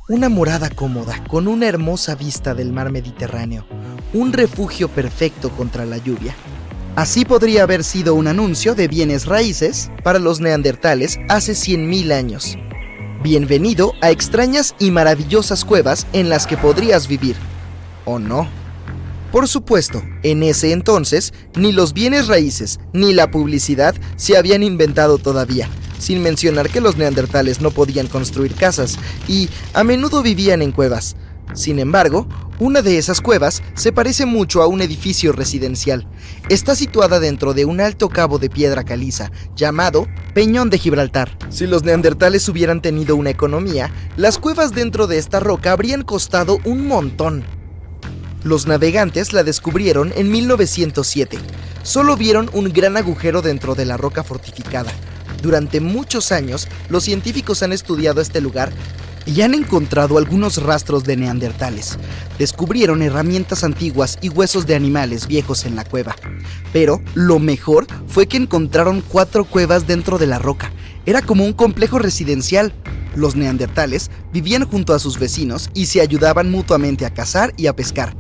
Una morada cómoda con una hermosa vista del mar Mediterráneo, un refugio perfecto contra la lluvia. Así podría haber sido un anuncio de bienes raíces para los neandertales hace 100.000 años. Bienvenido a extrañas y maravillosas cuevas en las que podrías vivir. ¿O no? Por supuesto, en ese entonces, ni los bienes raíces ni la publicidad se habían inventado todavía, sin mencionar que los neandertales no podían construir casas y a menudo vivían en cuevas. Sin embargo, una de esas cuevas se parece mucho a un edificio residencial. Está situada dentro de un alto cabo de piedra caliza, llamado Peñón de Gibraltar. Si los neandertales hubieran tenido una economía, las cuevas dentro de esta roca habrían costado un montón. Los navegantes la descubrieron en 1907. Solo vieron un gran agujero dentro de la roca fortificada. Durante muchos años, los científicos han estudiado este lugar y han encontrado algunos rastros de neandertales. Descubrieron herramientas antiguas y huesos de animales viejos en la cueva. Pero lo mejor fue que encontraron 4 cuevas dentro de la roca. Era como un complejo residencial. Los neandertales vivían junto a sus vecinos y se ayudaban mutuamente a cazar y a pescar.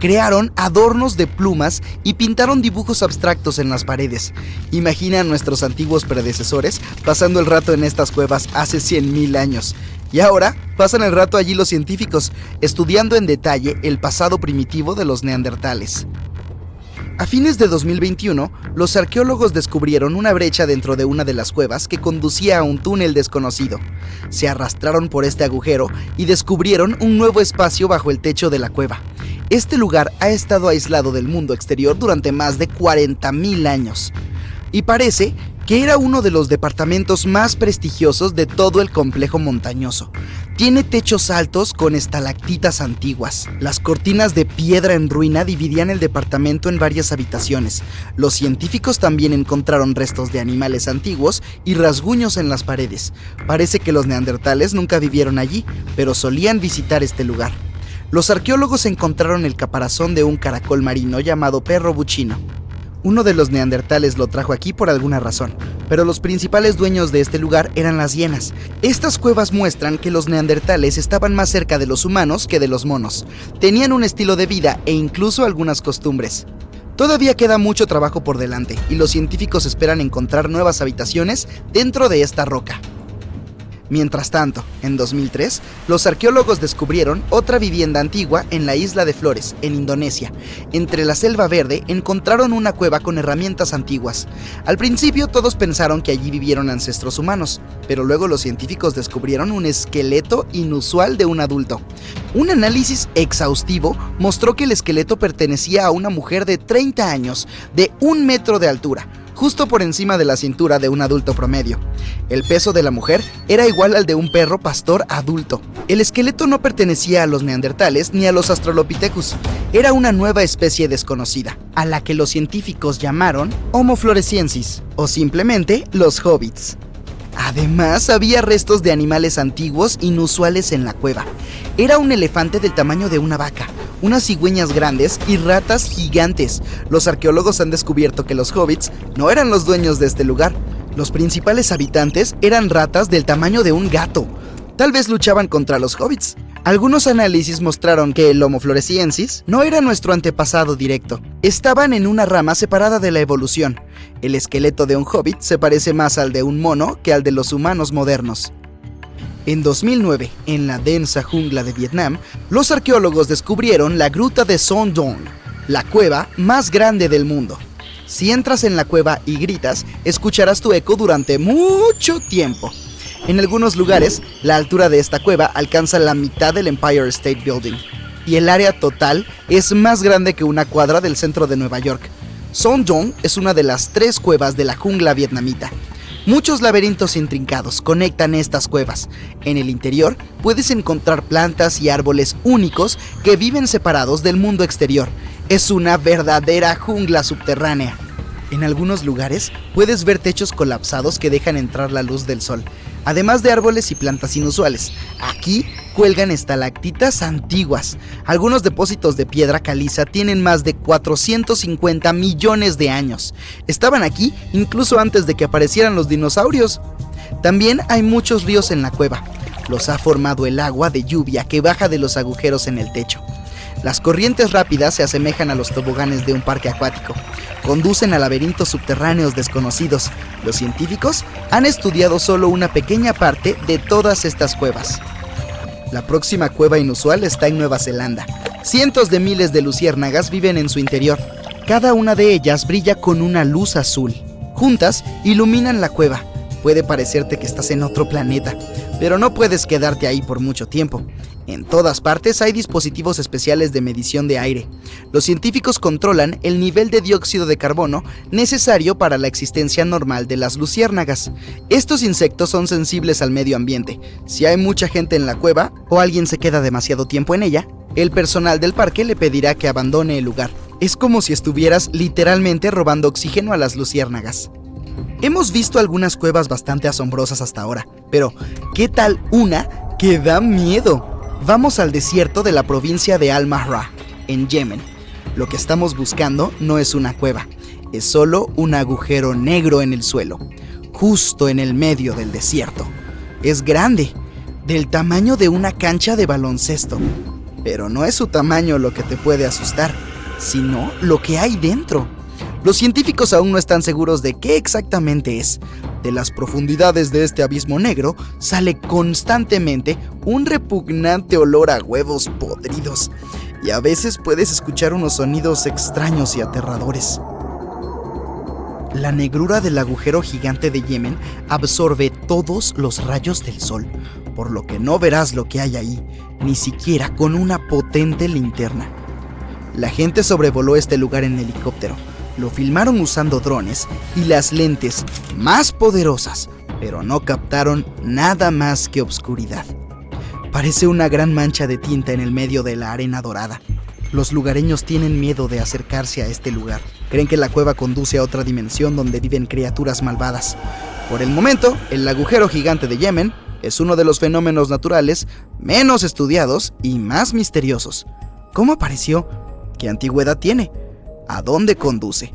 Crearon adornos de plumas y pintaron dibujos abstractos en las paredes. Imagina a nuestros antiguos predecesores pasando el rato en estas cuevas hace 100.000 años. Y ahora pasan el rato allí los científicos, estudiando en detalle el pasado primitivo de los neandertales. A fines de 2021, los arqueólogos descubrieron una brecha dentro de una de las cuevas que conducía a un túnel desconocido. Se arrastraron por este agujero y descubrieron un nuevo espacio bajo el techo de la cueva. Este lugar ha estado aislado del mundo exterior durante más de 40.000 años. Y parece que era uno de los departamentos más prestigiosos de todo el complejo montañoso. Tiene techos altos con estalactitas antiguas. Las cortinas de piedra en ruina dividían el departamento en varias habitaciones. Los científicos también encontraron restos de animales antiguos y rasguños en las paredes. Parece que los neandertales nunca vivieron allí, pero solían visitar este lugar. Los arqueólogos encontraron el caparazón de un caracol marino llamado perro buchino. Uno de los neandertales lo trajo aquí por alguna razón, pero los principales dueños de este lugar eran las hienas. Estas cuevas muestran que los neandertales estaban más cerca de los humanos que de los monos. Tenían un estilo de vida e incluso algunas costumbres. Todavía queda mucho trabajo por delante y los científicos esperan encontrar nuevas habitaciones dentro de esta roca. Mientras tanto, en 2003, los arqueólogos descubrieron otra vivienda antigua en la isla de Flores, en Indonesia. Entre la selva verde encontraron una cueva con herramientas antiguas. Al principio todos pensaron que allí vivieron ancestros humanos, pero luego los científicos descubrieron un esqueleto inusual de un adulto. Un análisis exhaustivo mostró que el esqueleto pertenecía a una mujer de 30 años, de 1 metro de altura, justo por encima de la cintura de un adulto promedio. El peso de la mujer era igual al de un perro pastor adulto. El esqueleto no pertenecía a los neandertales ni a los australopithecus. Era una nueva especie desconocida, a la que los científicos llamaron Homo floresiensis, o simplemente los hobbits. Además, había restos de animales antiguos inusuales en la cueva. Era un elefante del tamaño de una vaca, unas cigüeñas grandes y ratas gigantes. Los arqueólogos han descubierto que los hobbits no eran los dueños de este lugar. Los principales habitantes eran ratas del tamaño de un gato. Tal vez luchaban contra los hobbits. Algunos análisis mostraron que el Homo floresiensis no era nuestro antepasado directo. Estaban en una rama separada de la evolución. El esqueleto de un hobbit se parece más al de un mono que al de los humanos modernos. En 2009, en la densa jungla de Vietnam, los arqueólogos descubrieron la gruta de Son Doong, la cueva más grande del mundo. Si entras en la cueva y gritas, escucharás tu eco durante mucho tiempo. En algunos lugares, la altura de esta cueva alcanza la mitad del Empire State Building, y el área total es más grande que una cuadra del centro de Nueva York. Son Doong es una de las 3 cuevas de la jungla vietnamita. Muchos laberintos intrincados conectan estas cuevas. En el interior puedes encontrar plantas y árboles únicos que viven separados del mundo exterior. Es una verdadera jungla subterránea. En algunos lugares puedes ver techos colapsados que dejan entrar la luz del sol, además de árboles y plantas inusuales. Aquí cuelgan estalactitas antiguas. Algunos depósitos de piedra caliza tienen más de 450 millones de años. Estaban aquí incluso antes de que aparecieran los dinosaurios. También hay muchos ríos en la cueva. Los ha formado el agua de lluvia que baja de los agujeros en el techo. Las corrientes rápidas se asemejan a los toboganes de un parque acuático. Conducen a laberintos subterráneos desconocidos. Los científicos han estudiado solo una pequeña parte de todas estas cuevas. La próxima cueva inusual está en Nueva Zelanda. Cientos de miles de luciérnagas viven en su interior. Cada una de ellas brilla con una luz azul. Juntas, iluminan la cueva. Puede parecerte que estás en otro planeta, pero no puedes quedarte ahí por mucho tiempo. En todas partes hay dispositivos especiales de medición de aire. Los científicos controlan el nivel de dióxido de carbono necesario para la existencia normal de las luciérnagas. Estos insectos son sensibles al medio ambiente. Si hay mucha gente en la cueva o alguien se queda demasiado tiempo en ella, el personal del parque le pedirá que abandone el lugar. Es como si estuvieras literalmente robando oxígeno a las luciérnagas. Hemos visto algunas cuevas bastante asombrosas hasta ahora, pero ¿qué tal una que da miedo? Vamos al desierto de la provincia de Al-Mahra, en Yemen. Lo que estamos buscando no es una cueva, es solo un agujero negro en el suelo, justo en el medio del desierto. Es grande, del tamaño de una cancha de baloncesto, pero no es su tamaño lo que te puede asustar, sino lo que hay dentro. Los científicos aún no están seguros de qué exactamente es. De las profundidades de este abismo negro sale constantemente un repugnante olor a huevos podridos, y a veces puedes escuchar unos sonidos extraños y aterradores. La negrura del agujero gigante de Yemen absorbe todos los rayos del sol, por lo que no verás lo que hay ahí, ni siquiera con una potente linterna. La gente sobrevoló este lugar en helicóptero. Lo filmaron usando drones y las lentes más poderosas, pero no captaron nada más que obscuridad. Parece una gran mancha de tinta en el medio de la arena dorada. Los lugareños tienen miedo de acercarse a este lugar. Creen que la cueva conduce a otra dimensión donde viven criaturas malvadas. Por el momento, el agujero gigante de Yemen es uno de los fenómenos naturales menos estudiados y más misteriosos. ¿Cómo apareció? ¿Qué antigüedad tiene? ¿A dónde conduce?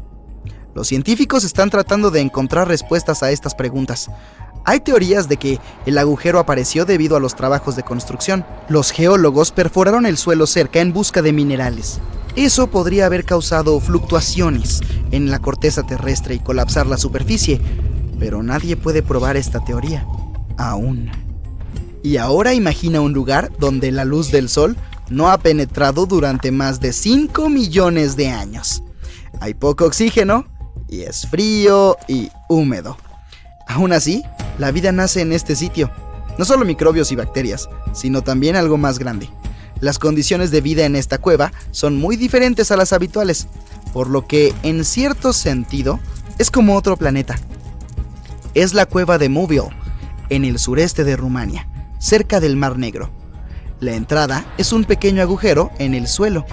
Los científicos están tratando de encontrar respuestas a estas preguntas. Hay teorías de que el agujero apareció debido a los trabajos de construcción. Los geólogos perforaron el suelo cerca en busca de minerales. Eso podría haber causado fluctuaciones en la corteza terrestre y colapsar la superficie, pero nadie puede probar esta teoría, aún. Y ahora imagina un lugar donde la luz del sol no ha penetrado durante más de 5 millones de años. Hay poco oxígeno y es frío y húmedo. Aún así, la vida nace en este sitio. No solo microbios y bacterias, sino también algo más grande. Las condiciones de vida en esta cueva son muy diferentes a las habituales, por lo que, en cierto sentido, es como otro planeta. Es la cueva de Mubil, en el sureste de Rumania, cerca del Mar Negro. La entrada es un pequeño agujero en el suelo.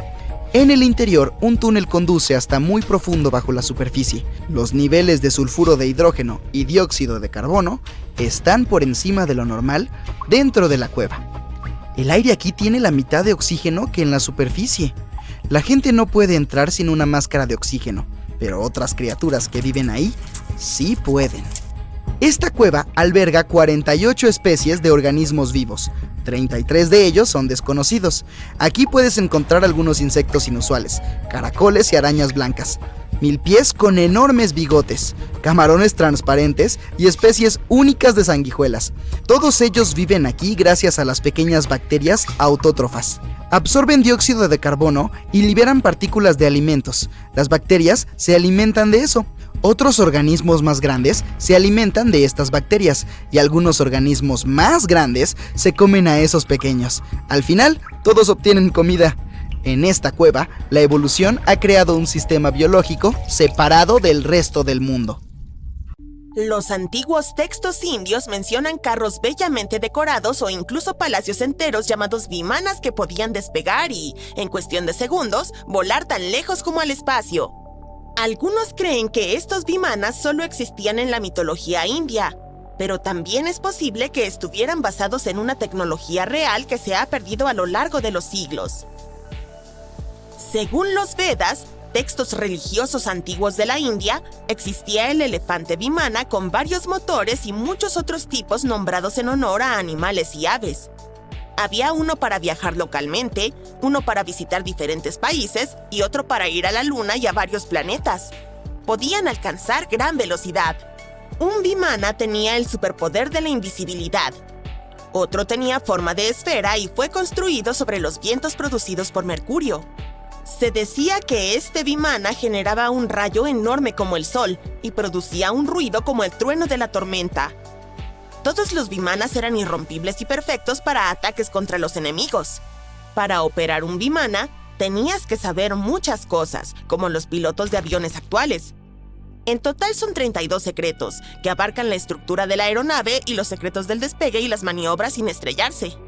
En el interior, un túnel conduce hasta muy profundo bajo la superficie. Los niveles de sulfuro de hidrógeno y dióxido de carbono están por encima de lo normal dentro de la cueva. El aire aquí tiene la mitad de oxígeno que en la superficie. La gente no puede entrar sin una máscara de oxígeno, pero otras criaturas que viven ahí sí pueden. Esta cueva alberga 48 especies de organismos vivos. 33 de ellos son desconocidos. Aquí puedes encontrar algunos insectos inusuales, caracoles y arañas blancas, milpiés con enormes bigotes, camarones transparentes y especies únicas de sanguijuelas. Todos ellos viven aquí gracias a las pequeñas bacterias autótrofas. Absorben dióxido de carbono y liberan partículas de alimentos. Las bacterias se alimentan de eso. Otros organismos más grandes se alimentan de estas bacterias y algunos organismos más grandes se comen a esos pequeños. Al final, todos obtienen comida. En esta cueva, la evolución ha creado un sistema biológico separado del resto del mundo. Los antiguos textos indios mencionan carros bellamente decorados o incluso palacios enteros llamados vimanas que podían despegar y, en cuestión de segundos, volar tan lejos como al espacio. Algunos creen que estos vimanas solo existían en la mitología india, pero también es posible que estuvieran basados en una tecnología real que se ha perdido a lo largo de los siglos. Según los Vedas, textos religiosos antiguos de la India, existía el elefante vimana con varios motores y muchos otros tipos nombrados en honor a animales y aves. Había uno para viajar localmente, uno para visitar diferentes países y otro para ir a la Luna y a varios planetas. Podían alcanzar gran velocidad. Un vimana tenía el superpoder de la invisibilidad. Otro tenía forma de esfera y fue construido sobre los vientos producidos por Mercurio. Se decía que este vimana generaba un rayo enorme como el sol y producía un ruido como el trueno de la tormenta. Todos los vimanas eran irrompibles y perfectos para ataques contra los enemigos. Para operar un vimana, tenías que saber muchas cosas, como los pilotos de aviones actuales. En total son 32 secretos, que abarcan la estructura de la aeronave y los secretos del despegue y las maniobras sin estrellarse.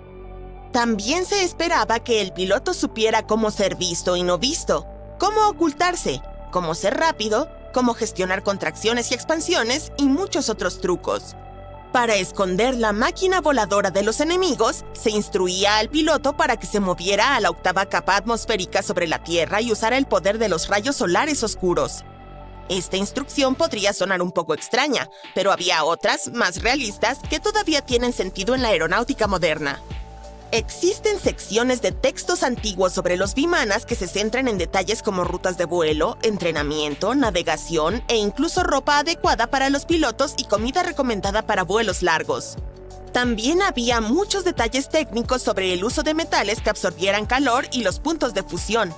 También se esperaba que el piloto supiera cómo ser visto y no visto, cómo ocultarse, cómo ser rápido, cómo gestionar contracciones y expansiones y muchos otros trucos. Para esconder la máquina voladora de los enemigos, se instruía al piloto para que se moviera a la octava capa atmosférica sobre la Tierra y usara el poder de los rayos solares oscuros. Esta instrucción podría sonar un poco extraña, pero había otras, más realistas, que todavía tienen sentido en la aeronáutica moderna. Existen secciones de textos antiguos sobre los vimanas que se centran en detalles como rutas de vuelo, entrenamiento, navegación e incluso ropa adecuada para los pilotos y comida recomendada para vuelos largos. También había muchos detalles técnicos sobre el uso de metales que absorbieran calor y los puntos de fusión.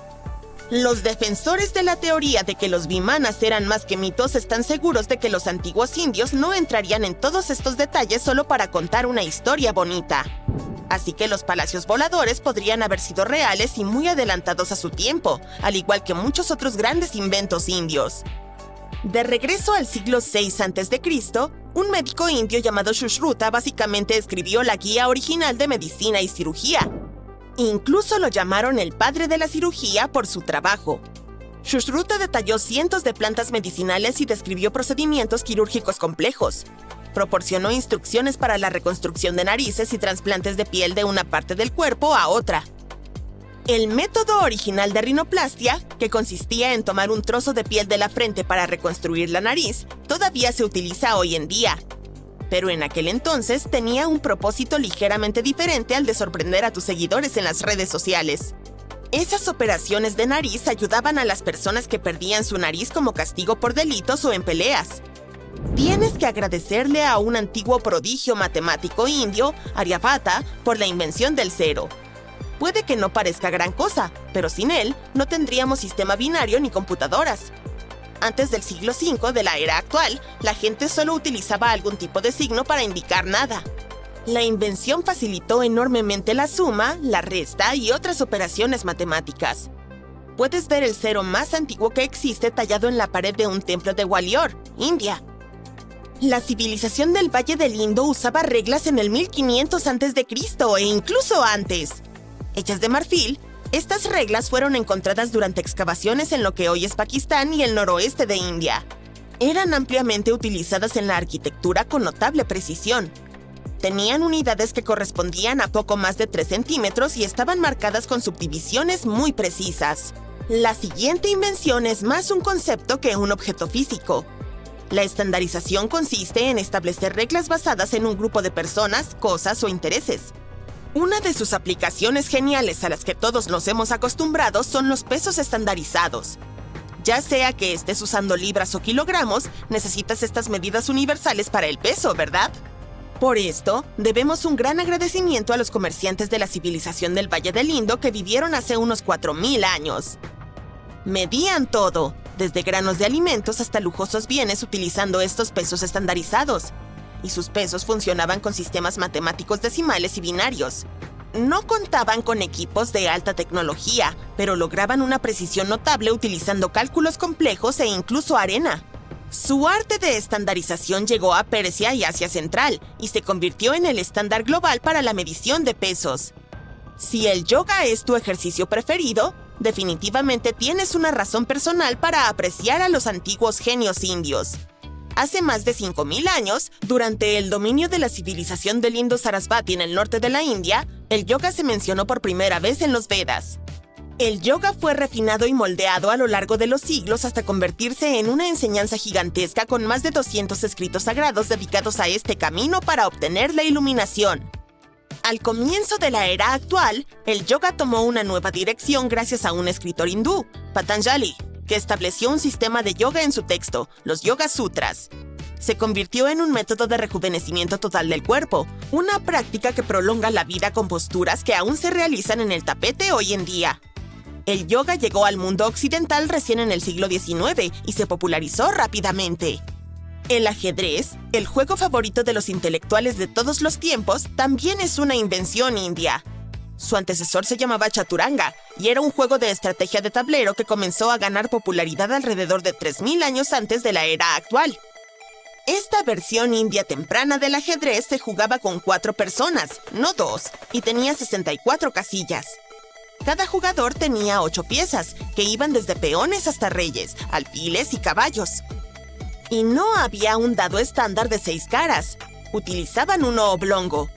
Los defensores de la teoría de que los vimanas eran más que mitos están seguros de que los antiguos indios no entrarían en todos estos detalles solo para contar una historia bonita. Así que los palacios voladores podrían haber sido reales y muy adelantados a su tiempo, al igual que muchos otros grandes inventos indios. De regreso al siglo VI a.C., un médico indio llamado Sushruta básicamente escribió la guía original de medicina y cirugía. Incluso lo llamaron el padre de la cirugía por su trabajo. Sushruta detalló cientos de plantas medicinales y describió procedimientos quirúrgicos complejos. Proporcionó instrucciones para la reconstrucción de narices y trasplantes de piel de una parte del cuerpo a otra. El método original de rinoplastia, que consistía en tomar un trozo de piel de la frente para reconstruir la nariz, todavía se utiliza hoy en día. Pero en aquel entonces tenía un propósito ligeramente diferente al de sorprender a tus seguidores en las redes sociales. Esas operaciones de nariz ayudaban a las personas que perdían su nariz como castigo por delitos o en peleas. Tienes que agradecerle a un antiguo prodigio matemático indio, Aryabhata, por la invención del cero. Puede que no parezca gran cosa, pero sin él no tendríamos sistema binario ni computadoras. Antes del siglo V de la era actual, la gente solo utilizaba algún tipo de signo para indicar nada. La invención facilitó enormemente la suma, la resta y otras operaciones matemáticas. Puedes ver el cero más antiguo que existe tallado en la pared de un templo de Gwalior, India. La civilización del Valle del Indo usaba reglas en el 1500 a.C. e incluso antes. Hechas de marfil, estas reglas fueron encontradas durante excavaciones en lo que hoy es Pakistán y el noroeste de India. Eran ampliamente utilizadas en la arquitectura con notable precisión. Tenían unidades que correspondían a poco más de 3 centímetros y estaban marcadas con subdivisiones muy precisas. La siguiente invención es más un concepto que un objeto físico. La estandarización consiste en establecer reglas basadas en un grupo de personas, cosas o intereses. Una de sus aplicaciones geniales a las que todos nos hemos acostumbrado son los pesos estandarizados. Ya sea que estés usando libras o kilogramos, necesitas estas medidas universales para el peso, ¿verdad? Por esto, debemos un gran agradecimiento a los comerciantes de la civilización del Valle del Indo que vivieron hace unos 4000 años. Medían todo, desde granos de alimentos hasta lujosos bienes utilizando estos pesos estandarizados. Y sus pesos funcionaban con sistemas matemáticos decimales y binarios. No contaban con equipos de alta tecnología, pero lograban una precisión notable utilizando cálculos complejos e incluso arena. Su arte de estandarización llegó a Persia y Asia Central y se convirtió en el estándar global para la medición de pesos. Si el yoga es tu ejercicio preferido, definitivamente tienes una razón personal para apreciar a los antiguos genios indios. Hace más de 5000 años, durante el dominio de la civilización del Indo-Sarasvati en el norte de la India, el yoga se mencionó por primera vez en los Vedas. El yoga fue refinado y moldeado a lo largo de los siglos hasta convertirse en una enseñanza gigantesca con más de 200 escritos sagrados dedicados a este camino para obtener la iluminación. Al comienzo de la era actual, el yoga tomó una nueva dirección gracias a un escritor hindú, Patanjali, que estableció un sistema de yoga en su texto, los Yoga Sutras. Se convirtió en un método de rejuvenecimiento total del cuerpo, una práctica que prolonga la vida con posturas que aún se realizan en el tapete hoy en día. El yoga llegó al mundo occidental recién en el siglo XIX y se popularizó rápidamente. El ajedrez, el juego favorito de los intelectuales de todos los tiempos, también es una invención india. Su antecesor se llamaba Chaturanga y era un juego de estrategia de tablero que comenzó a ganar popularidad alrededor de 3000 años antes de la era actual. Esta versión india temprana del ajedrez se jugaba con 4 personas, no 2, y tenía 64 casillas. Cada jugador tenía 8 piezas, que iban desde peones hasta reyes, alfiles y caballos. Y no había un dado estándar de 6 caras. Utilizaban uno oblongo.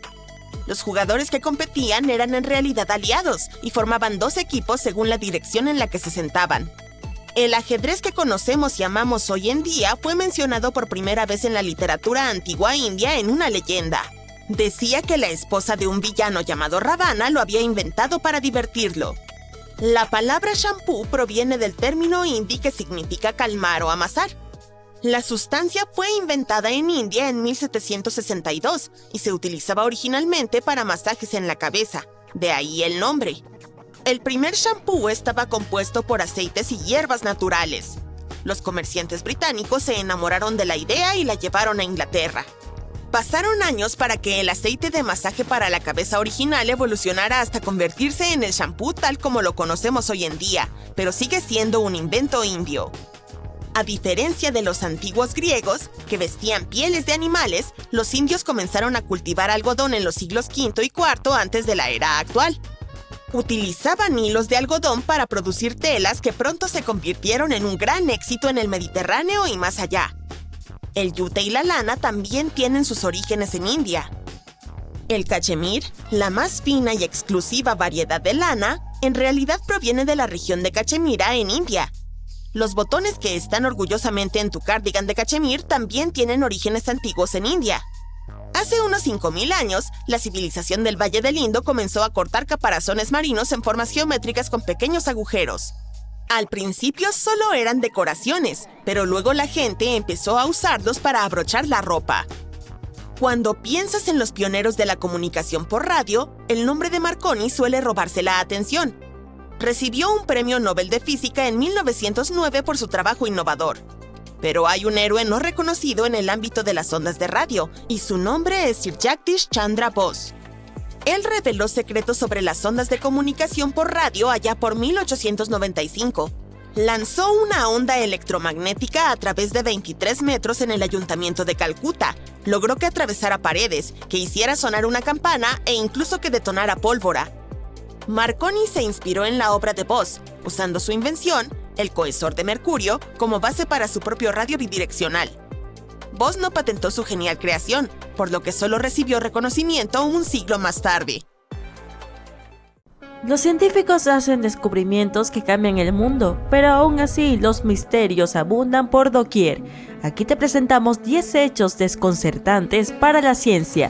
Los jugadores que competían eran en realidad aliados y formaban 2 equipos según la dirección en la que se sentaban. El ajedrez que conocemos y amamos hoy en día fue mencionado por primera vez en la literatura antigua india en una leyenda. Decía que la esposa de un villano llamado Ravana lo había inventado para divertirlo. La palabra shampoo proviene del término hindi que significa calmar o amasar. La sustancia fue inventada en India en 1762 y se utilizaba originalmente para masajes en la cabeza, de ahí el nombre. El primer shampoo estaba compuesto por aceites y hierbas naturales. Los comerciantes británicos se enamoraron de la idea y la llevaron a Inglaterra. Pasaron años para que el aceite de masaje para la cabeza original evolucionara hasta convertirse en el shampoo tal como lo conocemos hoy en día, pero sigue siendo un invento indio. A diferencia de los antiguos griegos, que vestían pieles de animales, los indios comenzaron a cultivar algodón en los siglos V y IV antes de la era actual. Utilizaban hilos de algodón para producir telas que pronto se convirtieron en un gran éxito en el Mediterráneo y más allá. El yute y la lana también tienen sus orígenes en India. El cachemir, la más fina y exclusiva variedad de lana, en realidad proviene de la región de Cachemira en India. Los botones que están orgullosamente en tu cardigan de cachemir también tienen orígenes antiguos en India. Hace unos 5000 años, la civilización del Valle del Indo comenzó a cortar caparazones marinos en formas geométricas con pequeños agujeros. Al principio solo eran decoraciones, pero luego la gente empezó a usarlos para abrochar la ropa. Cuando piensas en los pioneros de la comunicación por radio, el nombre de Marconi suele robarse la atención. Recibió un premio Nobel de Física en 1909 por su trabajo innovador. Pero hay un héroe no reconocido en el ámbito de las ondas de radio, y su nombre es Sir Jagdish Chandra Bose. Él reveló secretos sobre las ondas de comunicación por radio allá por 1895. Lanzó una onda electromagnética a través de 23 metros en el ayuntamiento de Calcuta. Logró que atravesara paredes, que hiciera sonar una campana e incluso que detonara pólvora. Marconi se inspiró en la obra de Bose, usando su invención, el cohesor de mercurio, como base para su propio radio bidireccional. Bose no patentó su genial creación, por lo que solo recibió reconocimiento un siglo más tarde. Los científicos hacen descubrimientos que cambian el mundo, pero aún así los misterios abundan por doquier. Aquí te presentamos 10 hechos desconcertantes para la ciencia.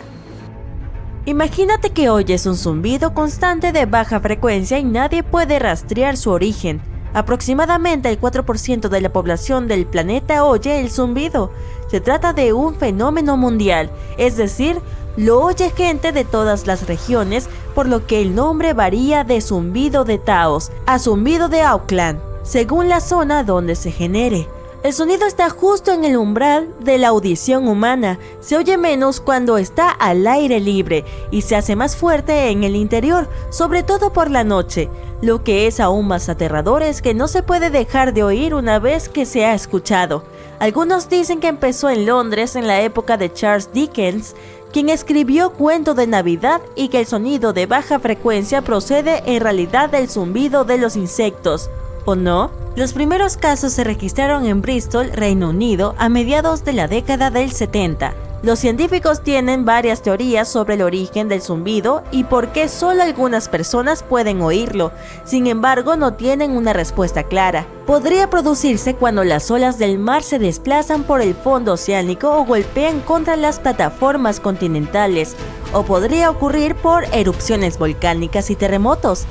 Imagínate que oyes un zumbido constante de baja frecuencia y nadie puede rastrear su origen. Aproximadamente el 4% de la población del planeta oye el zumbido. Se trata de un fenómeno mundial, es decir, lo oye gente de todas las regiones, por lo que el nombre varía de zumbido de Taos a zumbido de Auckland, según la zona donde se genere. El sonido está justo en el umbral de la audición humana, se oye menos cuando está al aire libre y se hace más fuerte en el interior, sobre todo por la noche. Lo que es aún más aterrador es que no se puede dejar de oír una vez que se ha escuchado. Algunos dicen que empezó en Londres en la época de Charles Dickens, quien escribió Cuento de Navidad, y que el sonido de baja frecuencia procede en realidad del zumbido de los insectos, ¿o no? Los primeros casos se registraron en Bristol, Reino Unido, a mediados de la década del 70. Los científicos tienen varias teorías sobre el origen del zumbido y por qué solo algunas personas pueden oírlo. Sin embargo, no tienen una respuesta clara. Podría producirse cuando las olas del mar se desplazan por el fondo oceánico o golpean contra las plataformas continentales, o podría ocurrir por erupciones volcánicas y terremotos.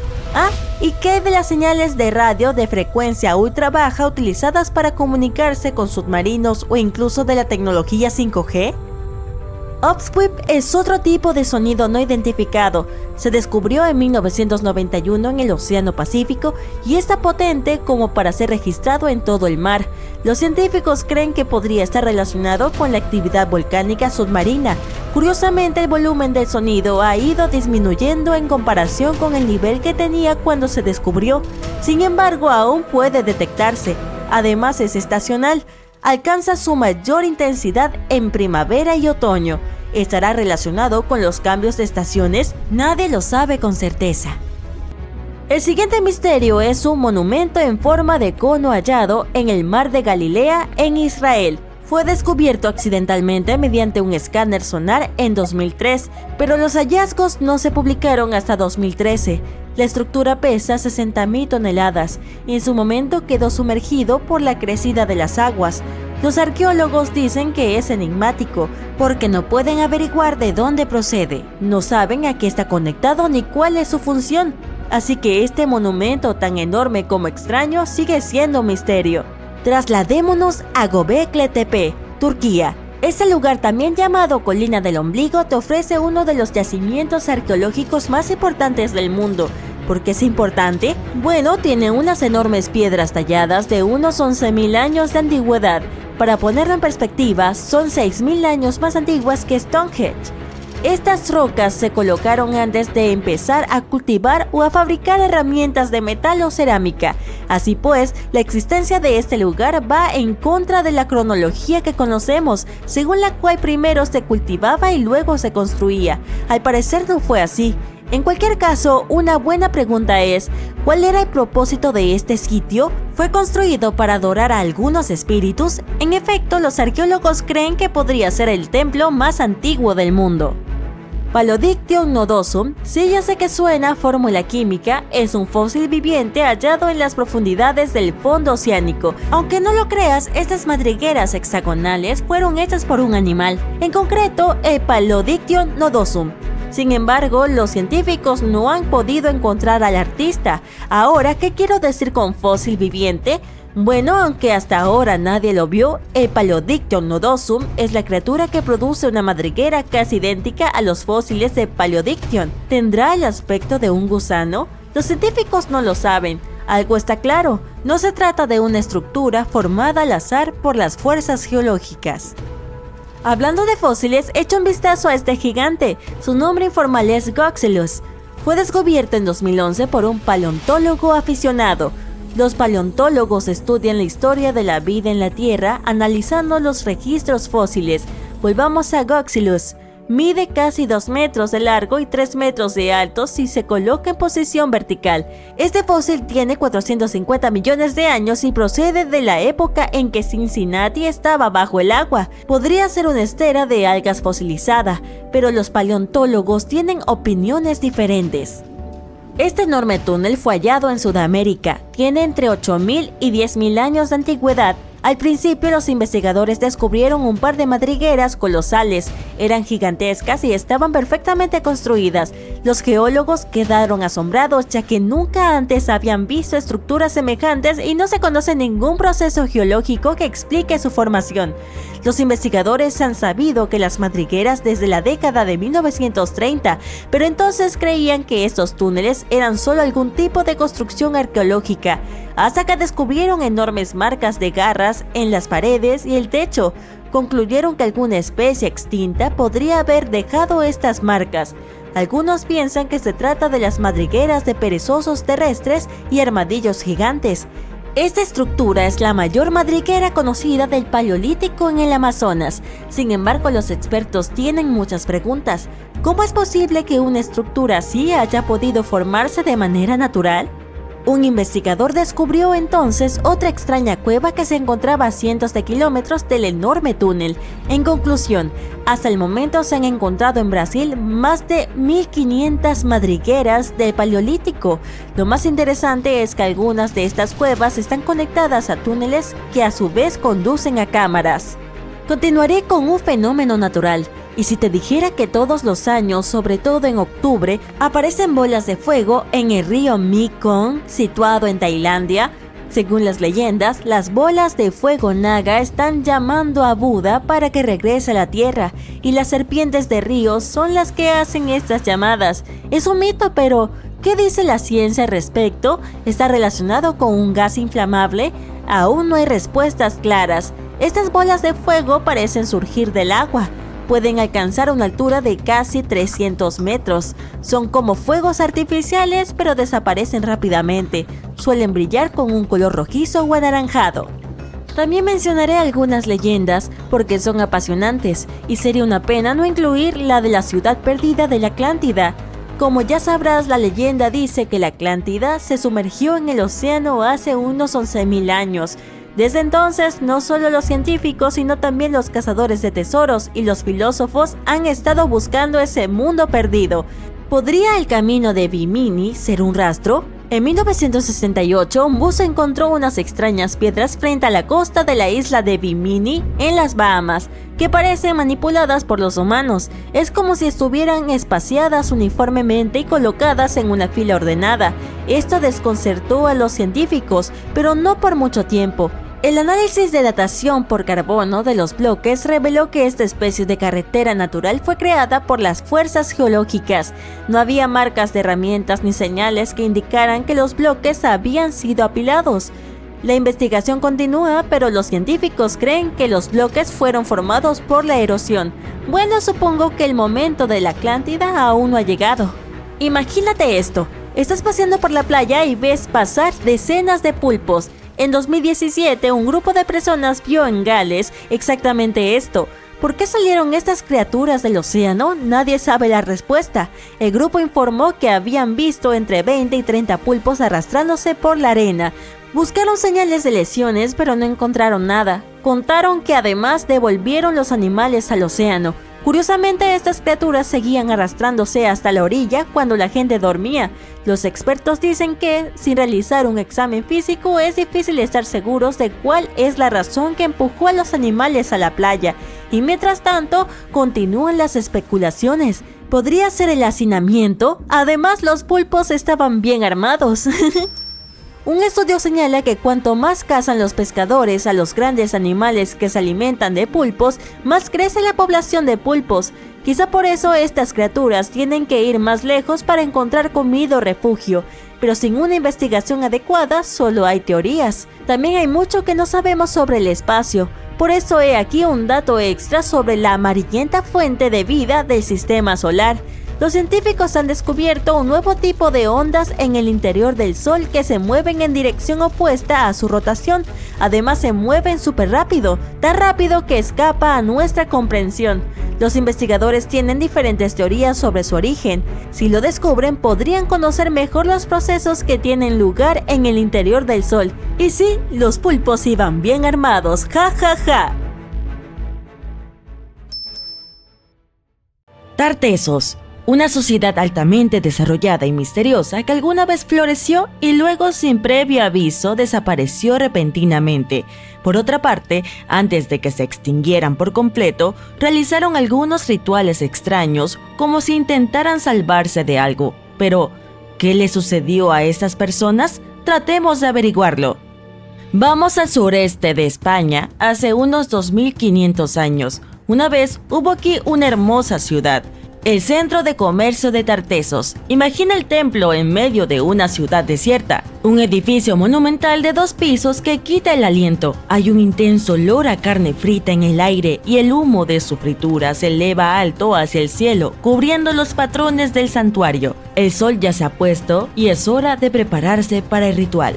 ¿Y qué de las señales de radio de frecuencia ultra baja utilizadas para comunicarse con submarinos o incluso de la tecnología 5G? Upsweep es otro tipo de sonido no identificado. Se descubrió en 1991 en el Océano Pacífico y es tan potente como para ser registrado en todo el mar. Los científicos creen que podría estar relacionado con la actividad volcánica submarina. Curiosamente, el volumen del sonido ha ido disminuyendo en comparación con el nivel que tenía cuando se descubrió. Sin embargo, aún puede detectarse. Además, es estacional. Alcanza su mayor intensidad en primavera y otoño. ¿Estará relacionado con los cambios de estaciones? Nadie lo sabe con certeza. El siguiente misterio es un monumento en forma de cono hallado en el mar de Galilea, en Israel. Fue descubierto accidentalmente mediante un escáner sonar en 2003, pero los hallazgos no se publicaron hasta 2013. La estructura pesa 60.000 toneladas y en su momento quedó sumergido por la crecida de las aguas. Los arqueólogos dicen que es enigmático porque no pueden averiguar de dónde procede, no saben a qué está conectado ni cuál es su función. Así que este monumento tan enorme como extraño sigue siendo un misterio. Trasladémonos a Göbekli Tepe, Turquía. Este lugar, también llamado Colina del Ombligo, te ofrece uno de los yacimientos arqueológicos más importantes del mundo. ¿Por qué es importante? Bueno, tiene unas enormes piedras talladas de unos 11.000 años de antigüedad. Para ponerlo en perspectiva, son 6.000 años más antiguas que Stonehenge. Estas rocas se colocaron antes de empezar a cultivar o a fabricar herramientas de metal o cerámica. Así pues, la existencia de este lugar va en contra de la cronología que conocemos, según la cual primero se cultivaba y luego se construía. Al parecer no fue así. En cualquier caso, una buena pregunta es, ¿cuál era el propósito de este sitio? ¿Fue construido para adorar a algunos espíritus? En efecto, los arqueólogos creen que podría ser el templo más antiguo del mundo. Palodiction nodosum, sí, ya sé que suena a fórmula química, es un fósil viviente hallado en las profundidades del fondo oceánico. Aunque no lo creas, estas madrigueras hexagonales fueron hechas por un animal, en concreto el Palodiction nodosum. Sin embargo, los científicos no han podido encontrar al artista. Ahora, ¿qué quiero decir con fósil viviente? Bueno, aunque hasta ahora nadie lo vio, el Palodiction nodosum es la criatura que produce una madriguera casi idéntica a los fósiles de Palodiction. ¿Tendrá el aspecto de un gusano? Los científicos no lo saben. Algo está claro, no se trata de una estructura formada al azar por las fuerzas geológicas. Hablando de fósiles, echa un vistazo a este gigante. Su nombre informal es Goxelus. Fue descubierto en 2011 por un paleontólogo aficionado. Los paleontólogos estudian la historia de la vida en la Tierra analizando los registros fósiles. Volvamos a Goxelus. Mide casi 2 metros de largo y 3 metros de alto si se coloca en posición vertical. Este fósil tiene 450 millones de años y procede de la época en que Cincinnati estaba bajo el agua. Podría ser una estera de algas fosilizada, pero los paleontólogos tienen opiniones diferentes. Este enorme túnel fue hallado en Sudamérica. Tiene entre 8.000 y 10.000 años de antigüedad. Al principio, los investigadores descubrieron un par de madrigueras colosales. Eran gigantescas y estaban perfectamente construidas. Los geólogos quedaron asombrados ya que nunca antes habían visto estructuras semejantes y no se conoce ningún proceso geológico que explique su formación. Los investigadores han sabido que las madrigueras desde la década de 1930, pero entonces creían que estos túneles eran solo algún tipo de construcción arqueológica, hasta que descubrieron enormes marcas de garras en las paredes y el techo. Concluyeron que alguna especie extinta podría haber dejado estas marcas. Algunos piensan que se trata de las madrigueras de perezosos terrestres y armadillos gigantes. Esta estructura es la mayor madriguera conocida del Paleolítico en el Amazonas. Sin embargo, los expertos tienen muchas preguntas. ¿Cómo es posible que una estructura así haya podido formarse de manera natural? Un investigador descubrió entonces otra extraña cueva que se encontraba a cientos de kilómetros del enorme túnel. En conclusión, hasta el momento se han encontrado en Brasil más de 1500 madrigueras del Paleolítico. Lo más interesante es que algunas de estas cuevas están conectadas a túneles que a su vez conducen a cámaras. Continuaré con un fenómeno natural. Y si te dijera que todos los años, sobre todo en octubre, aparecen bolas de fuego en el río Mekong, situado en Tailandia. Según las leyendas, las bolas de fuego naga están llamando a Buda para que regrese a la tierra, y las serpientes de río son las que hacen estas llamadas. Es un mito, pero ¿qué dice la ciencia al respecto? ¿Está relacionado con un gas inflamable? Aún no hay respuestas claras. Estas bolas de fuego parecen surgir del agua. Pueden alcanzar una altura de casi 300 metros. Son como fuegos artificiales, pero desaparecen rápidamente. Suelen brillar con un color rojizo o anaranjado. También mencionaré algunas leyendas porque son apasionantes, y sería una pena no incluir la de la ciudad perdida de la Atlántida. Como ya sabrás, la leyenda dice que la Atlántida se sumergió en el océano hace unos 11.000 años. Desde entonces, no solo los científicos, sino también los cazadores de tesoros y los filósofos han estado buscando ese mundo perdido. ¿Podría el camino de Bimini ser un rastro? En 1968, un buzo encontró unas extrañas piedras frente a la costa de la isla de Bimini, en las Bahamas, que parecen manipuladas por los humanos. Es como si estuvieran espaciadas uniformemente y colocadas en una fila ordenada. Esto desconcertó a los científicos, pero no por mucho tiempo. El análisis de datación por carbono de los bloques reveló que esta especie de carretera natural fue creada por las fuerzas geológicas. No había marcas de herramientas ni señales que indicaran que los bloques habían sido apilados. La investigación continúa, pero los científicos creen que los bloques fueron formados por la erosión. Bueno, supongo que el momento de la Atlántida aún no ha llegado. Imagínate esto: estás paseando por la playa y ves pasar decenas de pulpos. En 2017, un grupo de personas vio en Gales exactamente esto. ¿Por qué salieron estas criaturas del océano? Nadie sabe la respuesta. El grupo informó que habían visto entre 20 y 30 pulpos arrastrándose por la arena. Buscaron señales de lesiones, pero no encontraron nada. Contaron que además devolvieron los animales al océano. Curiosamente, estas criaturas seguían arrastrándose hasta la orilla cuando la gente dormía. Los expertos dicen que, sin realizar un examen físico, es difícil estar seguros de cuál es la razón que empujó a los animales a la playa. Y mientras tanto, continúan las especulaciones. ¿Podría ser el hacinamiento? Además, los pulpos estaban bien armados. Un estudio señala que cuanto más cazan los pescadores a los grandes animales que se alimentan de pulpos, más crece la población de pulpos. Quizá por eso estas criaturas tienen que ir más lejos para encontrar comida o refugio, pero sin una investigación adecuada solo hay teorías. También hay mucho que no sabemos sobre el espacio. Por eso he aquí un dato extra sobre la amarillenta fuente de vida del sistema solar. Los científicos han descubierto un nuevo tipo de ondas en el interior del Sol que se mueven en dirección opuesta a su rotación. Además, se mueven súper rápido, tan rápido que escapa a nuestra comprensión. Los investigadores tienen diferentes teorías sobre su origen. Si lo descubren, podrían conocer mejor los procesos que tienen lugar en el interior del Sol. Y sí, los pulpos iban bien armados, ja ja ja. Tartessos. Una sociedad altamente desarrollada y misteriosa que alguna vez floreció y luego, sin previo aviso, desapareció repentinamente. Por otra parte, antes de que se extinguieran por completo, realizaron algunos rituales extraños como si intentaran salvarse de algo. Pero, ¿qué le sucedió a estas personas? Tratemos de averiguarlo. Vamos al sureste de España, hace unos 2500 años. Una vez hubo aquí una hermosa ciudad, el centro de comercio de Tartessos. Imagina el templo en medio de una ciudad desierta, un edificio monumental de 2 pisos que quita el aliento. Hay un intenso olor a carne frita en el aire y el humo de su fritura se eleva alto hacia el cielo, cubriendo los patrones del santuario. El sol ya se ha puesto y es hora de prepararse para el ritual.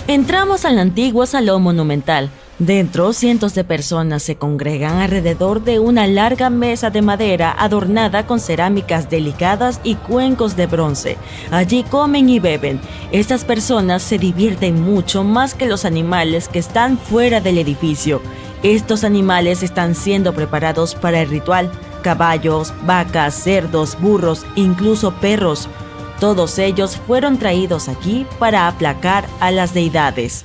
Entramos al antiguo salón monumental, Dentro, cientos de personas se congregan alrededor de una larga mesa de madera adornada con cerámicas delicadas y cuencos de bronce. Allí comen y beben. Estas personas se divierten mucho más que los animales que están fuera del edificio. Estos animales están siendo preparados para el ritual. Caballos, vacas, cerdos, burros, incluso perros. Todos ellos fueron traídos aquí para aplacar a las deidades.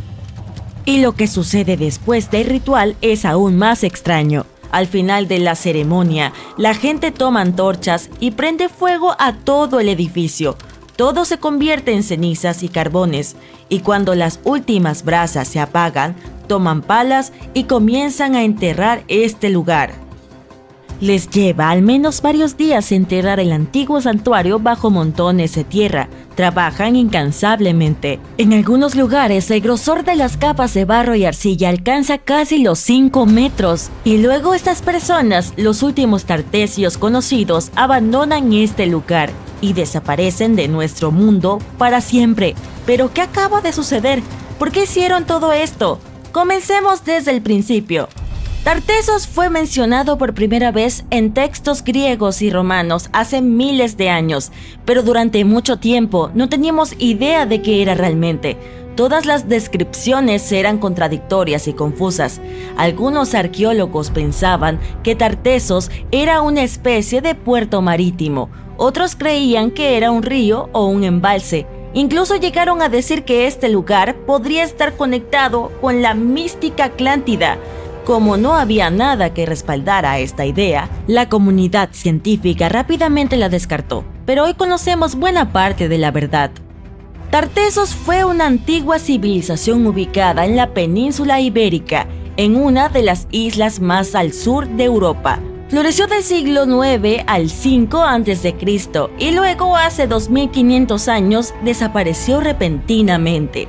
Y lo que sucede después del ritual es aún más extraño. Al final de la ceremonia, la gente toma antorchas y prende fuego a todo el edificio. Todo se convierte en cenizas y carbones, y cuando las últimas brasas se apagan, toman palas y comienzan a enterrar este lugar. Les lleva al menos varios días enterrar el antiguo santuario bajo montones de tierra. Trabajan incansablemente. En algunos lugares el grosor de las capas de barro y arcilla alcanza casi los 5 metros. Y luego estas personas, los últimos tartesios conocidos, abandonan este lugar y desaparecen de nuestro mundo para siempre. ¿Pero qué acaba de suceder? ¿Por qué hicieron todo esto? Comencemos desde el principio. Tartessos fue mencionado por primera vez en textos griegos y romanos hace miles de años, pero durante mucho tiempo no teníamos idea de qué era realmente. Todas las descripciones eran contradictorias y confusas. Algunos arqueólogos pensaban que Tartessos era una especie de puerto marítimo, otros creían que era un río o un embalse. Incluso llegaron a decir que este lugar podría estar conectado con la mística Atlántida. Como no había nada que respaldara esta idea, la comunidad científica rápidamente la descartó, pero hoy conocemos buena parte de la verdad. Tartessos fue una antigua civilización ubicada en la península ibérica, en una de las islas más al sur de Europa. Floreció del siglo IX al V a.C. y luego hace 2500 años desapareció repentinamente.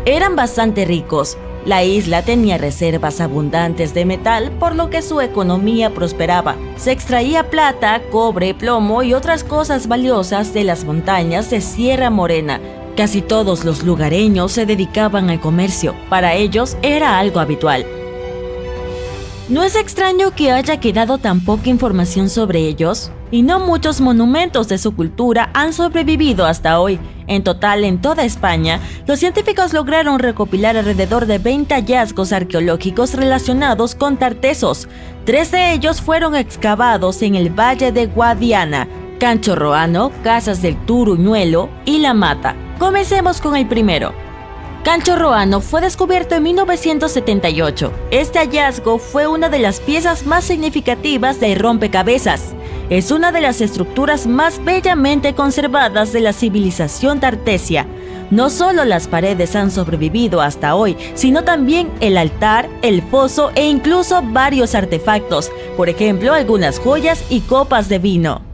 Eran bastante ricos. La isla tenía reservas abundantes de metal, por lo que su economía prosperaba. Se extraía plata, cobre, plomo y otras cosas valiosas de las montañas de Sierra Morena. Casi todos los lugareños se dedicaban al comercio. Para ellos era algo habitual. No es extraño que haya quedado tan poca información sobre ellos, y no muchos monumentos de su cultura han sobrevivido hasta hoy. En total, en toda España, los científicos lograron recopilar alrededor de 20 hallazgos arqueológicos relacionados con Tartessos. 3 de ellos fueron excavados en el Valle de Guadiana, Cancho Roano, Casas del Turuñuelo y La Mata. Comencemos con el primero. Cancho Roano fue descubierto en 1978. Este hallazgo fue una de las piezas más significativas del rompecabezas. Es una de las estructuras más bellamente conservadas de la civilización tartesia. No solo las paredes han sobrevivido hasta hoy, sino también el altar, el foso e incluso varios artefactos, por ejemplo, algunas joyas y copas de vino.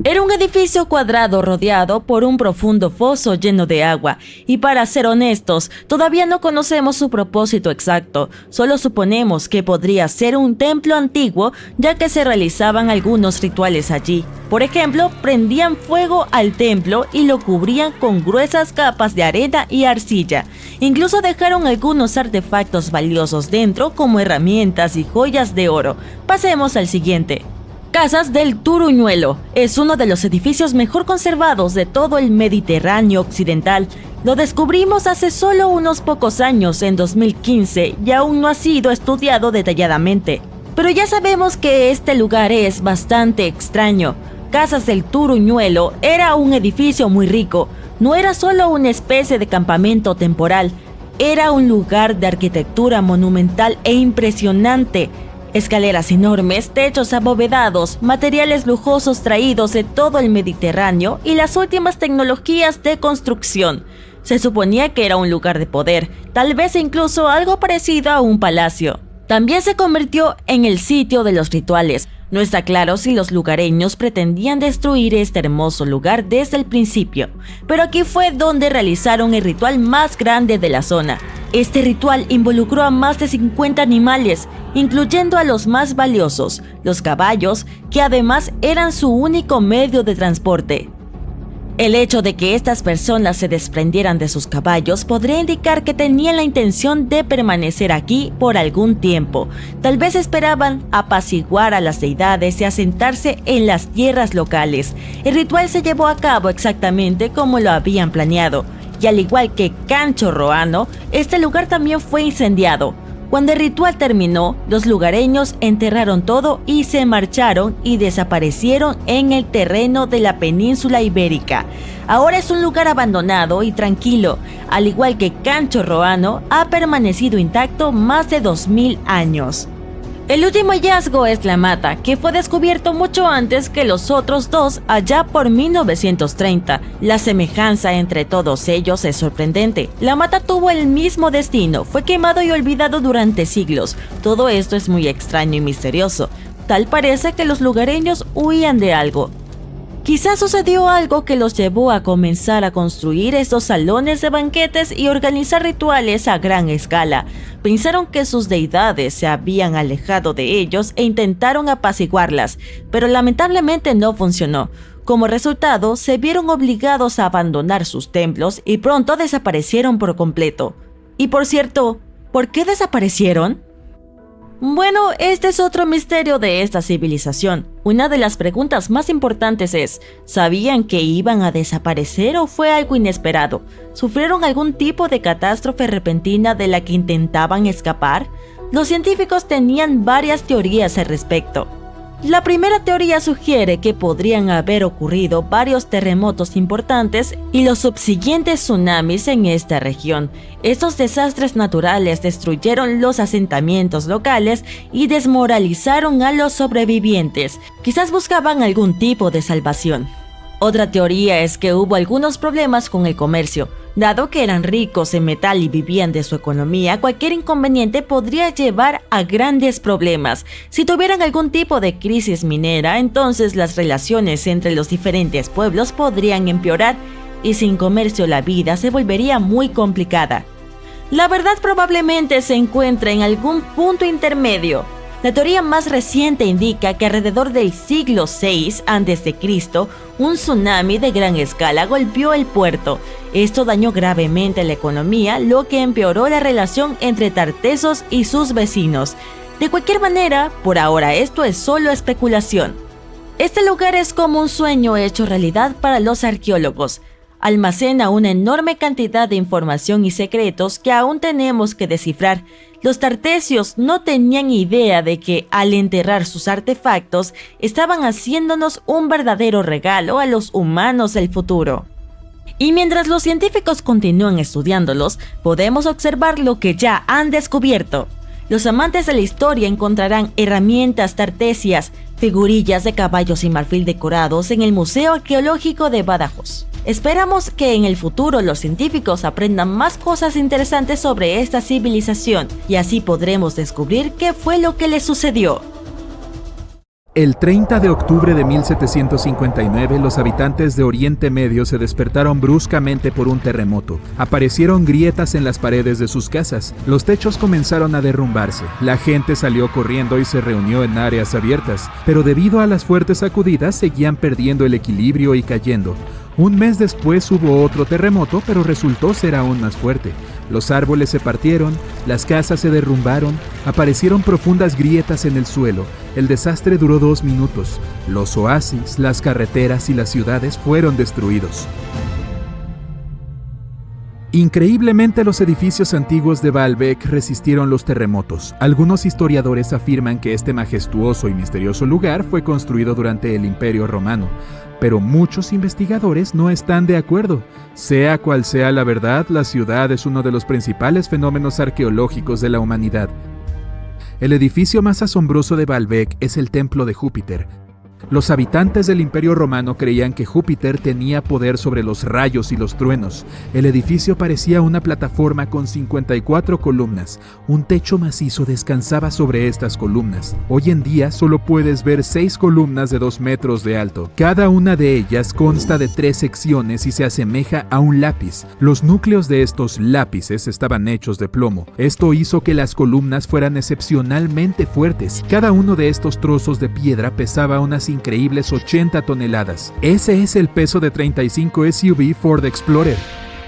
Era un edificio cuadrado rodeado por un profundo foso lleno de agua, y para ser honestos, todavía no conocemos su propósito exacto. Solo suponemos que podría ser un templo antiguo, ya que se realizaban algunos rituales allí. Por ejemplo, prendían fuego al templo y lo cubrían con gruesas capas de arena y arcilla. Incluso dejaron algunos artefactos valiosos dentro, como herramientas y joyas de oro. Pasemos al siguiente. Casas del Turuñuelo es uno de los edificios mejor conservados de todo el Mediterráneo occidental. Lo descubrimos hace solo unos pocos años, en 2015, y aún no ha sido estudiado detalladamente. Pero ya sabemos que este lugar es bastante extraño. Casas del Turuñuelo era un edificio muy rico. No era solo una especie de campamento temporal, era un lugar de arquitectura monumental e impresionante. Escaleras enormes, techos abovedados, materiales lujosos traídos de todo el Mediterráneo y las últimas tecnologías de construcción. Se suponía que era un lugar de poder, tal vez incluso algo parecido a un palacio. También se convirtió en el sitio de los rituales. No está claro si los lugareños pretendían destruir este hermoso lugar desde el principio, pero aquí fue donde realizaron el ritual más grande de la zona. Este ritual involucró a más de 50 animales, incluyendo a los más valiosos, los caballos, que además eran su único medio de transporte. El hecho de que estas personas se desprendieran de sus caballos podría indicar que tenían la intención de permanecer aquí por algún tiempo. Tal vez esperaban apaciguar a las deidades y asentarse en las tierras locales. El ritual se llevó a cabo exactamente como lo habían planeado, y al igual que Cancho Roano, este lugar también fue incendiado. Cuando el ritual terminó, los lugareños enterraron todo y se marcharon y desaparecieron en el terreno de la península ibérica. Ahora es un lugar abandonado y tranquilo, al igual que Cancho Roano ha permanecido intacto más de 2000 años. El último hallazgo es la mata, que fue descubierto mucho antes que los otros dos allá por 1930. La semejanza entre todos ellos es sorprendente. La mata tuvo el mismo destino, fue quemado y olvidado durante siglos. Todo esto es muy extraño y misterioso. Tal parece que los lugareños huían de algo. Quizás sucedió algo que los llevó a comenzar a construir estos salones de banquetes y organizar rituales a gran escala. Pensaron que sus deidades se habían alejado de ellos e intentaron apaciguarlas, pero lamentablemente no funcionó. Como resultado, se vieron obligados a abandonar sus templos y pronto desaparecieron por completo. Y por cierto, ¿por qué desaparecieron? Bueno, este es otro misterio de esta civilización. Una de las preguntas más importantes es, ¿sabían que iban a desaparecer o fue algo inesperado? ¿Sufrieron algún tipo de catástrofe repentina de la que intentaban escapar? Los científicos tenían varias teorías al respecto. La primera teoría sugiere que podrían haber ocurrido varios terremotos importantes y los subsiguientes tsunamis en esta región. Estos desastres naturales destruyeron los asentamientos locales y desmoralizaron a los sobrevivientes. Quizás buscaban algún tipo de salvación. Otra teoría es que hubo algunos problemas con el comercio. Dado que eran ricos en metal y vivían de su economía, cualquier inconveniente podría llevar a grandes problemas. Si tuvieran algún tipo de crisis minera, entonces las relaciones entre los diferentes pueblos podrían empeorar y sin comercio la vida se volvería muy complicada. La verdad probablemente se encuentra en algún punto intermedio. La teoría más reciente indica que alrededor del siglo VI a.C., un tsunami de gran escala golpeó el puerto. Esto dañó gravemente la economía, lo que empeoró la relación entre Tartessos y sus vecinos. De cualquier manera, por ahora esto es solo especulación. Este lugar es como un sueño hecho realidad para los arqueólogos. Almacena una enorme cantidad de información y secretos que aún tenemos que descifrar. Los tartesios no tenían idea de que, al enterrar sus artefactos, estaban haciéndonos un verdadero regalo a los humanos del futuro. Y mientras los científicos continúan estudiándolos, podemos observar lo que ya han descubierto. Los amantes de la historia encontrarán herramientas tartesias, figurillas de caballos y marfil decorados en el Museo Arqueológico de Badajoz. Esperamos que en el futuro los científicos aprendan más cosas interesantes sobre esta civilización y así podremos descubrir qué fue lo que les sucedió. El 30 de octubre de 1759, los habitantes de Oriente Medio se despertaron bruscamente por un terremoto. Aparecieron grietas en las paredes de sus casas. Los techos comenzaron a derrumbarse. La gente salió corriendo y se reunió en áreas abiertas, pero debido a las fuertes sacudidas seguían perdiendo el equilibrio y cayendo. Un mes después hubo otro terremoto, pero resultó ser aún más fuerte. Los árboles se partieron, las casas se derrumbaron, aparecieron profundas grietas en el suelo. El desastre duró 2 minutos. Los oasis, las carreteras y las ciudades fueron destruidos. Increíblemente, los edificios antiguos de Baalbek resistieron los terremotos. Algunos historiadores afirman que este majestuoso y misterioso lugar fue construido durante el Imperio Romano, pero muchos investigadores no están de acuerdo. Sea cual sea la verdad, la ciudad es uno de los principales fenómenos arqueológicos de la humanidad. El edificio más asombroso de Baalbek es el Templo de Júpiter. Los habitantes del Imperio Romano creían que Júpiter tenía poder sobre los rayos y los truenos. El edificio parecía una plataforma con 54 columnas. Un techo macizo descansaba sobre estas columnas. Hoy en día solo puedes ver 6 columnas de 2 metros de alto. Cada una de ellas consta de 3 secciones y se asemeja a un lápiz. Los núcleos de estos lápices estaban hechos de plomo. Esto hizo que las columnas fueran excepcionalmente fuertes. Cada uno de estos trozos de piedra pesaba unas unas increíbles 80 toneladas. Ese es el peso de 35 SUV Ford Explorer.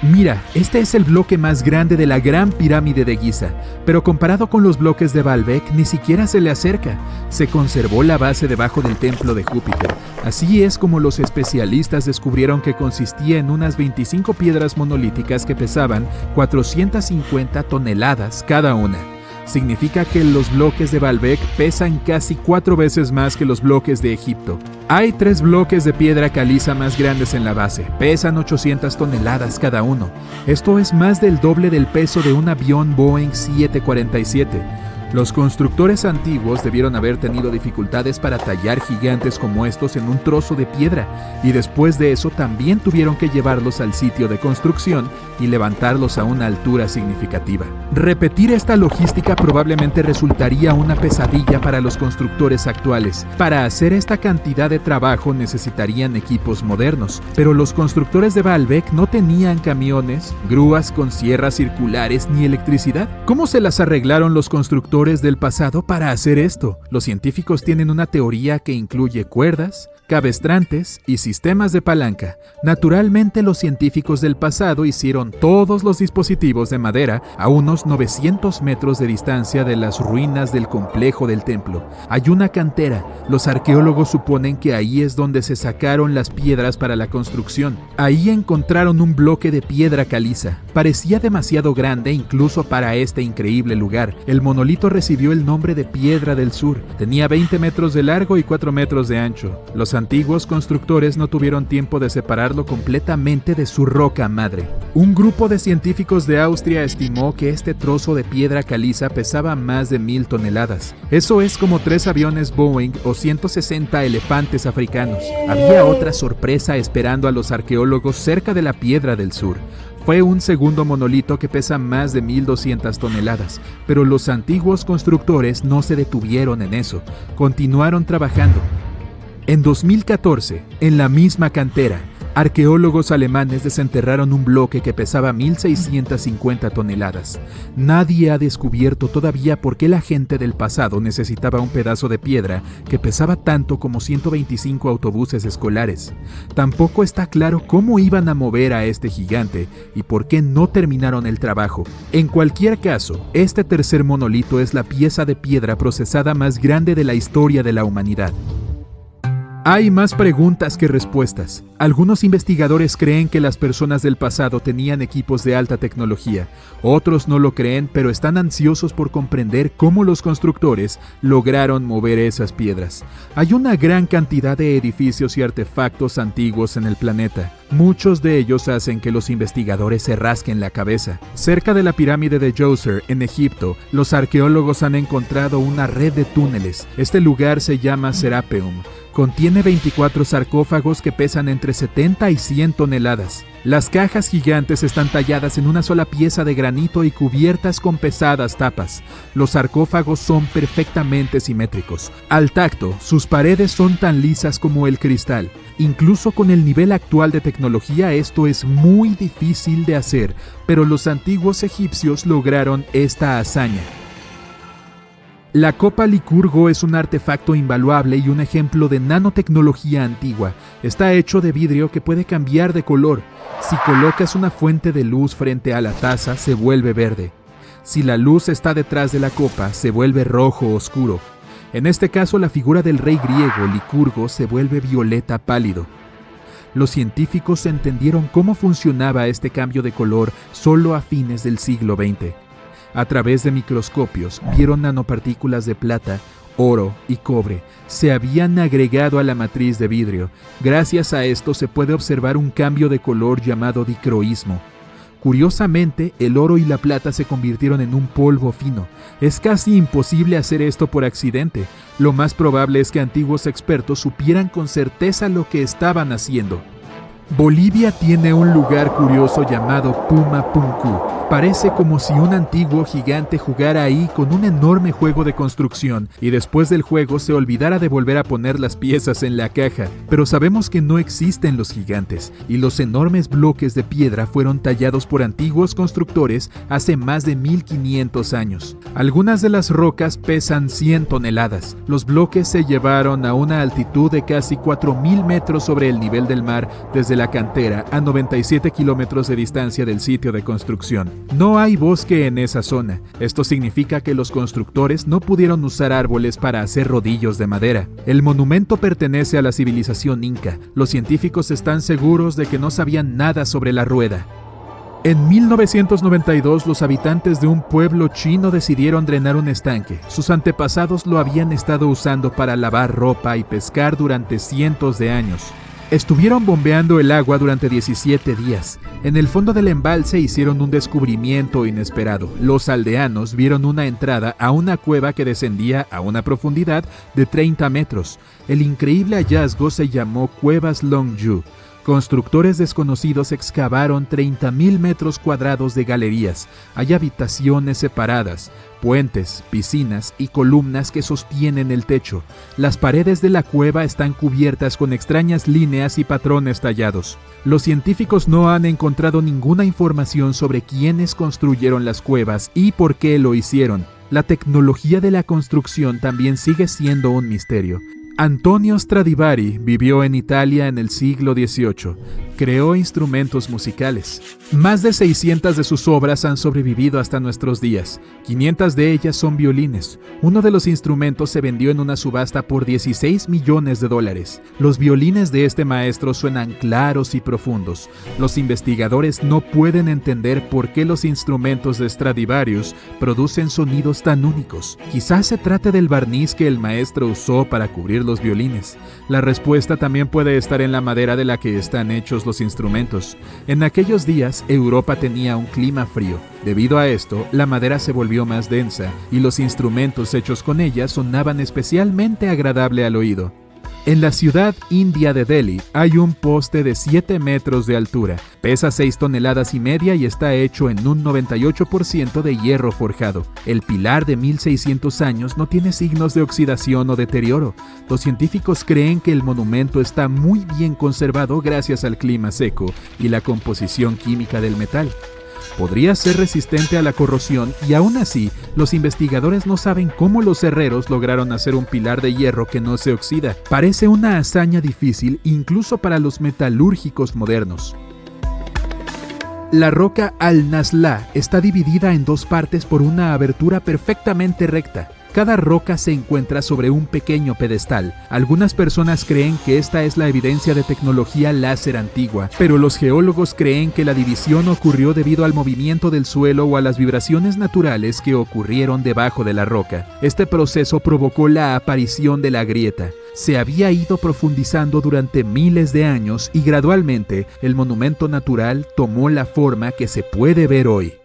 Mira, este es el bloque más grande de la Gran Pirámide de Giza, pero comparado con los bloques de Baalbek ni siquiera se le acerca. Se conservó la base debajo del templo de Júpiter. Así es como los especialistas descubrieron que consistía en unas 25 piedras monolíticas que pesaban 450 toneladas cada una. Significa que los bloques de Baalbek pesan casi 4 veces más que los bloques de Egipto. Hay 3 bloques de piedra caliza más grandes en la base, pesan 800 toneladas cada uno. Esto es más del doble del peso de un avión Boeing 747. Los constructores antiguos debieron haber tenido dificultades para tallar gigantes como estos en un trozo de piedra, y después de eso también tuvieron que llevarlos al sitio de construcción y levantarlos a una altura significativa. Repetir esta logística probablemente resultaría una pesadilla para los constructores actuales. Para hacer esta cantidad de trabajo necesitarían equipos modernos, pero los constructores de Baalbek no tenían camiones, grúas con sierras circulares ni electricidad. ¿Cómo se las arreglaron los constructores del pasado para hacer esto? Los científicos tienen una teoría que incluye cuerdas, cabestrantes y sistemas de palanca. Naturalmente, los científicos del pasado hicieron todos los dispositivos de madera a unos 900 metros de distancia de las ruinas del complejo del templo. Hay una cantera. Los arqueólogos suponen que ahí es donde se sacaron las piedras para la construcción. Ahí encontraron un bloque de piedra caliza. Parecía demasiado grande incluso para este increíble lugar. El monolito recibió el nombre de Piedra del Sur. Tenía 20 metros de largo y 4 metros de ancho. Los antiguos constructores no tuvieron tiempo de separarlo completamente de su roca madre. Un grupo de científicos de Austria estimó que este trozo de piedra caliza pesaba más de 1000 toneladas. Eso es como 3 aviones Boeing o 160 elefantes africanos. Había otra sorpresa esperando a los arqueólogos cerca de la Piedra del Sur. Fue un segundo monolito que pesa más de 1200 toneladas, pero los antiguos constructores no se detuvieron en eso. Continuaron trabajando. En 2014, en la misma cantera, arqueólogos alemanes desenterraron un bloque que pesaba 1650 toneladas. Nadie ha descubierto todavía por qué la gente del pasado necesitaba un pedazo de piedra que pesaba tanto como 125 autobuses escolares. Tampoco está claro cómo iban a mover a este gigante y por qué no terminaron el trabajo. En cualquier caso, este tercer monolito es la pieza de piedra procesada más grande de la historia de la humanidad. Hay más preguntas que respuestas. Algunos investigadores creen que las personas del pasado tenían equipos de alta tecnología. Otros no lo creen, pero están ansiosos por comprender cómo los constructores lograron mover esas piedras. Hay una gran cantidad de edificios y artefactos antiguos en el planeta. Muchos de ellos hacen que los investigadores se rasquen la cabeza. Cerca de la pirámide de Djoser, en Egipto, los arqueólogos han encontrado una red de túneles. Este lugar se llama Serapeum. Contiene 24 sarcófagos que pesan entre 70 y 100 toneladas. Las cajas gigantes están talladas en una sola pieza de granito y cubiertas con pesadas tapas. Los sarcófagos son perfectamente simétricos. Al tacto, sus paredes son tan lisas como el cristal. Incluso con el nivel actual de tecnología, esto es muy difícil de hacer, pero los antiguos egipcios lograron esta hazaña. La copa Licurgo es un artefacto invaluable y un ejemplo de nanotecnología antigua. Está hecho de vidrio que puede cambiar de color. Si colocas una fuente de luz frente a la taza, se vuelve verde. Si la luz está detrás de la copa, se vuelve rojo oscuro. En este caso, la figura del rey griego Licurgo se vuelve violeta pálido. Los científicos entendieron cómo funcionaba este cambio de color solo a fines del siglo XX. A través de microscopios vieron nanopartículas de plata, oro y cobre. Se habían agregado a la matriz de vidrio. Gracias a esto se puede observar un cambio de color llamado dicroísmo. Curiosamente, el oro y la plata se convirtieron en un polvo fino. Es casi imposible hacer esto por accidente. Lo más probable es que antiguos expertos supieran con certeza lo que estaban haciendo. Bolivia tiene un lugar curioso llamado Pumapunku. Parece como si un antiguo gigante jugara ahí con un enorme juego de construcción y después del juego se olvidara de volver a poner las piezas en la caja. Pero sabemos que no existen los gigantes y los enormes bloques de piedra fueron tallados por antiguos constructores hace más de 1500 años. Algunas de las rocas pesan 100 toneladas. Los bloques se llevaron a una altitud de casi 4000 metros sobre el nivel del mar desde la cantera a 97 kilómetros de distancia del sitio de construcción. No hay bosque en esa zona. Esto significa que los constructores no pudieron usar árboles para hacer rodillos de madera. El monumento pertenece a la civilización inca. Los científicos están seguros de que no sabían nada sobre la rueda. En 1992, los habitantes de un pueblo chino decidieron drenar un estanque. Sus antepasados lo habían estado usando para lavar ropa y pescar durante cientos de años. Estuvieron bombeando el agua durante 17 días. En el fondo del embalse hicieron un descubrimiento inesperado. Los aldeanos vieron una entrada a una cueva que descendía a una profundidad de 30 metros. El increíble hallazgo se llamó Cuevas Longyu. Constructores desconocidos excavaron 30.000 metros cuadrados de galerías. Hay habitaciones separadas, puentes, piscinas y columnas que sostienen el techo. Las paredes de la cueva están cubiertas con extrañas líneas y patrones tallados. Los científicos no han encontrado ninguna información sobre quiénes construyeron las cuevas y por qué lo hicieron. La tecnología de la construcción también sigue siendo un misterio. Antonio Stradivari vivió en Italia en el siglo XVIII. Creó instrumentos musicales. Más de 600 de sus obras han sobrevivido hasta nuestros días. 500 de ellas son violines. Uno de los instrumentos se vendió en una subasta por $16 millones. Los violines de este maestro suenan claros y profundos. Los investigadores no pueden entender por qué los instrumentos de Stradivarius producen sonidos tan únicos. Quizás se trate del barniz que el maestro usó para cubrir los violines. La respuesta también puede estar en la madera de la que están hechos los instrumentos. En aquellos días, Europa tenía un clima frío. Debido a esto, la madera se volvió más densa y los instrumentos hechos con ella sonaban especialmente agradable al oído. En la ciudad india de Delhi hay un poste de 7 metros de altura, pesa 6 toneladas y media y está hecho en un 98% de hierro forjado. El pilar de 1600 años no tiene signos de oxidación o deterioro. Los científicos creen que el monumento está muy bien conservado gracias al clima seco y la composición química del metal. Podría ser resistente a la corrosión y aún así, los investigadores no saben cómo los herreros lograron hacer un pilar de hierro que no se oxida. Parece una hazaña difícil incluso para los metalúrgicos modernos. La roca Al-Nazla está dividida en dos partes por una abertura perfectamente recta. Cada roca se encuentra sobre un pequeño pedestal. Algunas personas creen que esta es la evidencia de tecnología láser antigua, pero los geólogos creen que la división ocurrió debido al movimiento del suelo o a las vibraciones naturales que ocurrieron debajo de la roca. Este proceso provocó la aparición de la grieta. Se había ido profundizando durante miles de años y gradualmente el monumento natural tomó la forma que se puede ver hoy.